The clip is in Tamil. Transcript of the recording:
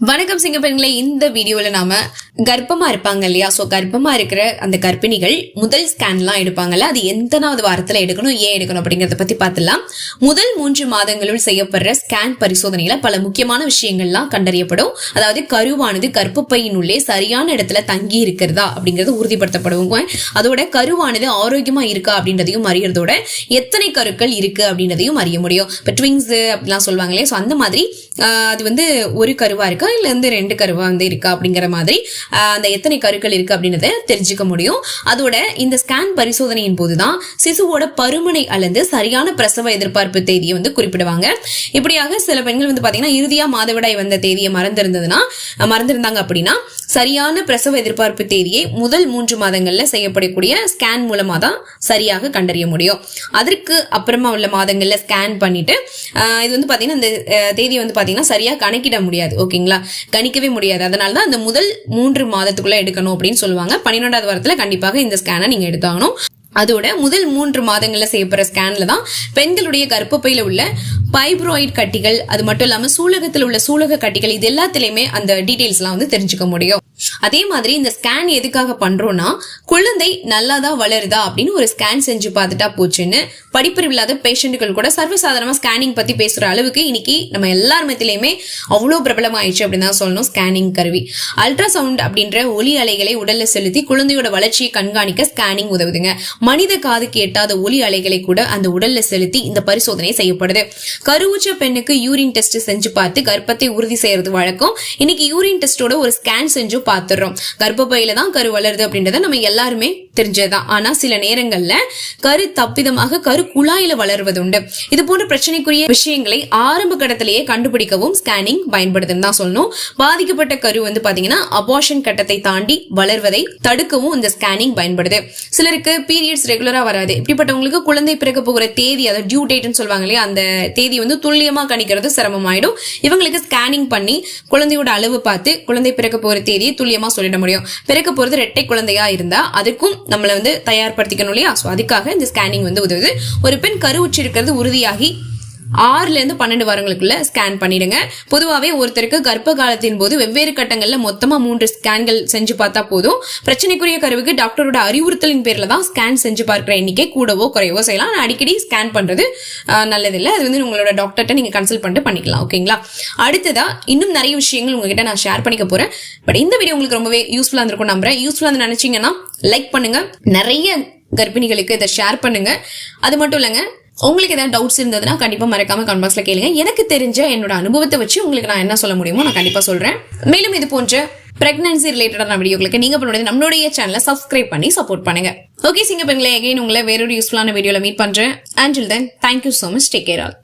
வணக்கம் சிங்கப்பெண்களே, இந்த வீடியோல நாம கர்ப்பமா இருப்பாங்க இல்லையா, சோ கர்ப்பமா இருக்கிற அந்த கர்ப்பிணிகள் முதல் ஸ்கேன்லாம் எடுப்பாங்கல்ல, அது எத்தனாவது வாரத்துல எடுக்கணும், ஏன் எடுக்கணும் அப்படிங்கறத பத்தி பார்த்துலாம். முதல் 3 மாதங்களுள் செய்யப்படுற ஸ்கேன் பரிசோதனையில பல முக்கியமான விஷயங்கள்லாம் கண்டறியப்படும். அதாவது கருவானது கர்ப்பப்பையின் உள்ளே சரியான இடத்துல தங்கி இருக்கிறதா அப்படிங்கறது உறுதிப்படுத்தப்படுவாங்க. அதோட கருவானது ஆரோக்கியமா இருக்கா அப்படின்றதையும் அறியறதோட எத்தனை கருக்கள் இருக்கு அப்படின்றதையும் அறிய முடியும். இப்ப ட்விங்ஸ் அப்படிலாம் சொல்லுவாங்க இல்லையா, சோ அந்த மாதிரி அது வந்து ஒரு கருவா இருக்கா இல்ல வந்து 2 கருவா வந்து இருக்கா அப்படிங்கிற மாதிரி அந்த எத்தனை கருக்கள் இருக்கு அப்படின்றத தெரிஞ்சுக்க முடியும். அதோட இந்த ஸ்கேன் பரிசோதனையின் போதுதான் சிசுவோட பருமனை அளந்து சரியான பிரசவ எதிர்பார்ப்பு தேதியை வந்து குறிப்பிடுவாங்க. இப்படியாக சில பெண்கள் வந்து பாத்தீங்கன்னா இறுதியா மாதவிடாய் வந்த தேதியை மறந்திருந்தாங்க அப்படின்னா சரியான பிரசவ எதிர்பார்ப்பு தேதியை முதல் 3 மாதங்கள்ல செய்யப்படக்கூடிய ஸ்கேன் மூலமா தான் சரியாக கண்டறிய முடியும். அதற்கு அப்புறமா உள்ள மாதங்கள்ல ஸ்கேன் பண்ணிட்டு இது வந்து பாத்தீங்கன்னா இந்த தேதியை வந்து பாத்தீங்கன்னா சரியா கணக்கிட முடியாது, ஓகேங்களா, கணிக்கவே முடியாது. அதனாலதான் அந்த முதல் 3 மாதத்துக்குள்ள எடுக்கணும் அப்படின்னு சொல்லுவாங்க. 12வது வாரத்துல கண்டிப்பாக இந்த ஸ்கேனை நீங்க எடுத்தாகணும். அதோட முதல் 3 மாதங்கள்ல செய்யப்படுற ஸ்கேன்ல தான் பெண்களுடைய கர்ப்பப்பையில உள்ள பைப்ராய்டு கட்டிகள், அது மட்டும் இல்லாம சூலகத்தில் உள்ள சூலக கட்டிகள், இது எல்லாத்திலயுமே அந்த டீடைல்ஸ் எல்லாம் வந்து தெரிஞ்சுக்க முடியும். அதே மாதிரி இந்த ஸ்கேன் எதுக்காக பண்றோம்னா, குழந்தை நல்லாதான் வளருதா அப்படின்னு ஒரு ஸ்கேன் செஞ்சு பார்த்துட்டா போச்சுன்னு படிப்பறிவில்லாத பேஷண்ட்டுகள் கூட சர்வசாதாரணமா ஸ்கேனிங் பத்தி பேசுற அளவுக்கு இன்னைக்கு நம்ம எல்லார் மத்தியிலுமே அவ்வளவு பிரபலம் ஆயிடுச்சு அப்படின்னு தான் சொல்லணும் ஸ்கேனிங் கருவி. அல்ட்ராசவுண்ட் அப்படின்ற ஒலி அலைகளை உடல்ல செலுத்தி குழந்தையோட வளர்ச்சியை கண்காணிக்க ஸ்கேனிங் உதவுதுங்க. மனித காதுக்கு எட்டாத ஒலி அலைகளை கூட அந்த உடல்ல செலுத்தி இந்த பரிசோதனை செய்யப்படுது. கருவுற்ற பெண்ணுக்கு யூரின் டெஸ்ட் செஞ்சு பார்த்து கர்ப்பத்தை உறுதி செய்யறது வழக்கம். இன்னைக்கு யூரின் டெஸ்டோட ஒரு ஸ்கேன் செஞ்சு பார்த்துறோம். கர்ப்பப்பையில தான் கரு வளருது அப்படின்றத நம்ம எல்லாருமே தெரிஞ்சதுதான். ஆனா சில நேரங்கள்ல கரு தப்பிதமாக கரு குழாயில வளர்வது உண்டு. இது போன்ற பிரச்சனைக்குரிய விஷயங்களை ஆரம்ப கட்டத்திலேயே கண்டுபிடிக்கவும் ஸ்கேனிங் பயன்படுதுன்னு தான் சொல்லணும். பாதிக்கப்பட்ட கரு வந்து பாத்தீங்கன்னா அபார்ஷன் கட்டத்தை தாண்டி வளர்வதை தடுக்கவும் இந்த ஸ்கேனிங் பயன்படுது. சிலருக்கு பீரியட்ஸ் ரெகுலரா வராது. இப்படிப்பட்டவங்களுக்கு குழந்தை பிறக்க போகிற தேதி, அதாவது டியூ டேட்னு சொல்லுவாங்க இல்லையா, அந்த தேதி வந்து துல்லியமா கணிக்கிறது சிரமமாயிடும். இவங்களுக்கு ஸ்கேனிங் பண்ணி குழந்தையோட அளவு பார்த்து குழந்தை பிறக்க போகிற தேதியை துல்லியமா சொல்லிட முடியும். பிறக்க போறது 2 குழந்தையா இருந்தா அதுக்கும் நம்மள வந்து தயார்படுத்திக்கணும் இல்லையா, சோ அதுக்காக இந்த ஸ்கேனிங் வந்து உதவுது. ஒரு பெண் கருவுற்று இருக்கிறது உறுதியாகி 6ல இருந்து 12 வாரங்களுக்குள்ள ஸ்கேன் பண்ணிடுங்க. பொதுவாவே ஒருத்தருக்கு கர்ப்ப காலத்தின் போது வெவ்வேறு கட்டங்கள்ல மொத்தமா 3 ஸ்கேன்கள் செஞ்சு பார்த்தா போதும். பிரச்சனைக்குரிய கருவுக்கு டாக்டரோட அறிவுறுத்தலின் பேர்ல தான் ஸ்கேன் செஞ்சு பார்க்கிற எண்ணிக்கை கூடவோ குறையவோ செய்யலாம். அடிக்கடி ஸ்கேன் பண்றது நல்லதில்லை. அது வந்து உங்களோட டாக்டர்கிட்ட நீங்க கன்சல்ட் பண்ணிட்டு பண்ணிக்கலாம், ஓகேங்களா. அடுத்ததா இன்னும் நிறைய விஷயங்கள் உங்ககிட்ட நான் ஷேர் பண்ணிக்க போறேன். பட் இந்த வீடியோ உங்களுக்கு ரொம்பவே யூஸ்ஃபுல்லா இருந்திருக்கும் நம்புறேன். யூஸ்ஃபுல்லா நினைச்சீங்கன்னா லைக் பண்ணுங்க, நிறைய கர்ப்பிணிகளுக்கு இதை ஷேர் பண்ணுங்க. அது மட்டும் இல்லைங்க, உங்களுக்கு ஏதாவது டவுட்ஸ் இருந்ததுன்னா கண்டிப்பா மறக்காம கமெண்ட் பாக்ஸ்ல கேளுங்க. எனக்கு தெரிஞ்ச என்னோட அனுபவத்தை வச்சு உங்களுக்கு நான் என்ன சொல்ல முடியுமோ நான் கண்டிப்பா சொல்றேன். மேலும் இது போன்ற பிரெக்னன்சி ரிலேட்டடான வீடியோக்களுக்கு நீங்க பண்ணுறது நம்மளுடைய சேனலை சப்ஸ்கிரைப் பண்ணி சப்போர்ட் பண்ணுங்க. ஓகே சிங்கப்பெண்களே, அகைன் உங்களை வேறொரு யூஸ்ஃபுல்லான வீடியோல மீட் பண்றேன். Until then, thank you so much. Take care all.